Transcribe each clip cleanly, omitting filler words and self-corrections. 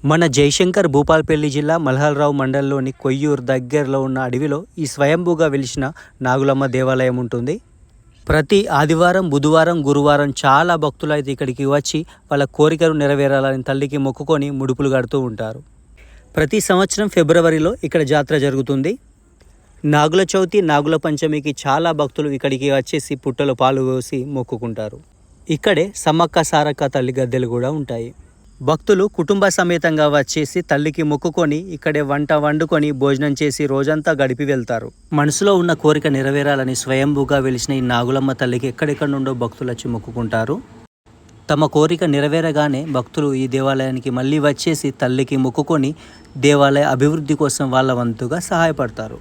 మన జయశంకర్ భూపాల్పల్లి జిల్లా మల్హార్రావు మండలంలోని కొయ్యూరు దగ్గరలో ఉన్న అడవిలో ఈ స్వయంభూగా వెలిసిన నాగులమ్మ దేవాలయం ఉంటుంది. ప్రతి ఆదివారం, బుధవారం, గురువారం చాలా భక్తులు అయితే ఇక్కడికి వచ్చి వాళ్ళ కోరికలు నెరవేరాలని తల్లికి మొక్కుకొని ముడుపులు కడుతూ ఉంటారు. ప్రతి సంవత్సరం ఫిబ్రవరిలో ఇక్కడ జాతర జరుగుతుంది. నాగుల చవితి, నాగుల పంచమికి చాలా భక్తులు ఇక్కడికి వచ్చేసి పుట్టలో పాలు పోసి మొక్కుకుంటారు. ఇక్కడే సమ్మక్క సారక్క తల్లి గద్దెలు కూడా ఉంటాయి. భక్తులు కుటుంబ సమేతంగా వచ్చేసి తల్లికి మొక్కుకొని ఇక్కడే వంట వండుకొని భోజనం చేసి రోజంతా గడిపి వెళ్తారు. మనసులో ఉన్న కోరిక నెరవేరాలని స్వయంభూగా వెలిసిన ఈ నాగులమ్మ తల్లికి ఎక్కడెక్కడ నుండో భక్తులు వచ్చి మొక్కుకుంటారు. తమ కోరిక నెరవేరగానే భక్తులు ఈ దేవాలయానికి మళ్ళీ వచ్చేసి తల్లికి మొక్కుకొని దేవాలయ అభివృద్ధి కోసం వాళ్ళ వంతుగా సహాయపడతారు.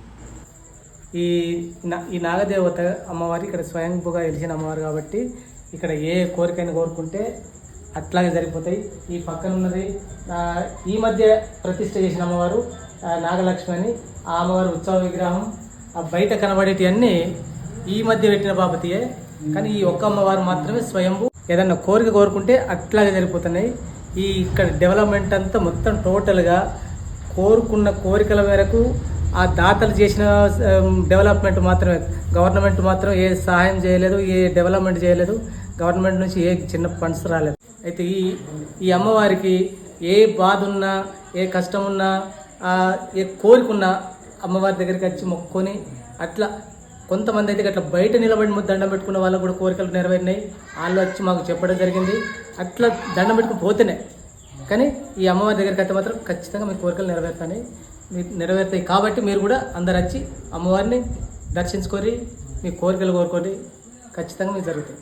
ఈ నాగదేవత అమ్మవారి ఇక్కడ స్వయంభూగా వెలిసిన అమ్మవారు కాబట్టి ఇక్కడ ఏ కోరికైనా కోరుకుంటే అట్లాగే జరిగిపోతాయి. ఈ పక్కన ఉన్నది ఈ మధ్య ప్రతిష్ఠ చేసిన అమ్మవారు నాగలక్ష్మి అని. ఆ అమ్మవారు ఉత్సవ విగ్రహం బయట కనబడేటివన్నీ ఈ మధ్య పెట్టిన బాపతియే, కానీ ఈ ఒక్క అమ్మవారు మాత్రమే స్వయంభూ. ఏదన్నా కోరిక కోరుకుంటే అట్లాగే జరిగిపోతున్నాయి. ఇక్కడ డెవలప్మెంట్ అంతా మొత్తం టోటల్గా కోరుకున్న కోరికల మేరకు ఆ దాతలు చేసిన డెవలప్మెంట్ మాత్రమే. గవర్నమెంట్ మాత్రం ఏ సహాయం చేయలేదు, ఏ డెవలప్మెంట్ చేయలేదు. గవర్నమెంట్ నుంచి ఏ చిన్న ఫండ్స్ రాలేదు. అయితే ఈ అమ్మవారికి ఏ బాధ ఉన్నా, ఏ కష్టం ఉన్నా, ఏ కోరిక ఉన్నా అమ్మవారి దగ్గరికి వచ్చి మొక్కుకొని అట్లా కొంతమంది అయితే అట్లా బయట నిలబడి దండం పెట్టుకున్న వాళ్ళకు కూడా కోరికలు నెరవేరినాయి. వాళ్ళు వచ్చి మాకు చెప్పడం జరిగింది. అట్లా దండం పెట్టుకుని పోతేనే, కానీ ఈ అమ్మవారి దగ్గరికి అయితే మాత్రం ఖచ్చితంగా మీ కోరికలు నెరవేరుతాయి. కాబట్టి మీరు కూడా అందరు వచ్చి అమ్మవారిని దర్శించుకొని మీ కోరికలు కోరుకొని ఖచ్చితంగా మీకు జరుగుతాయి.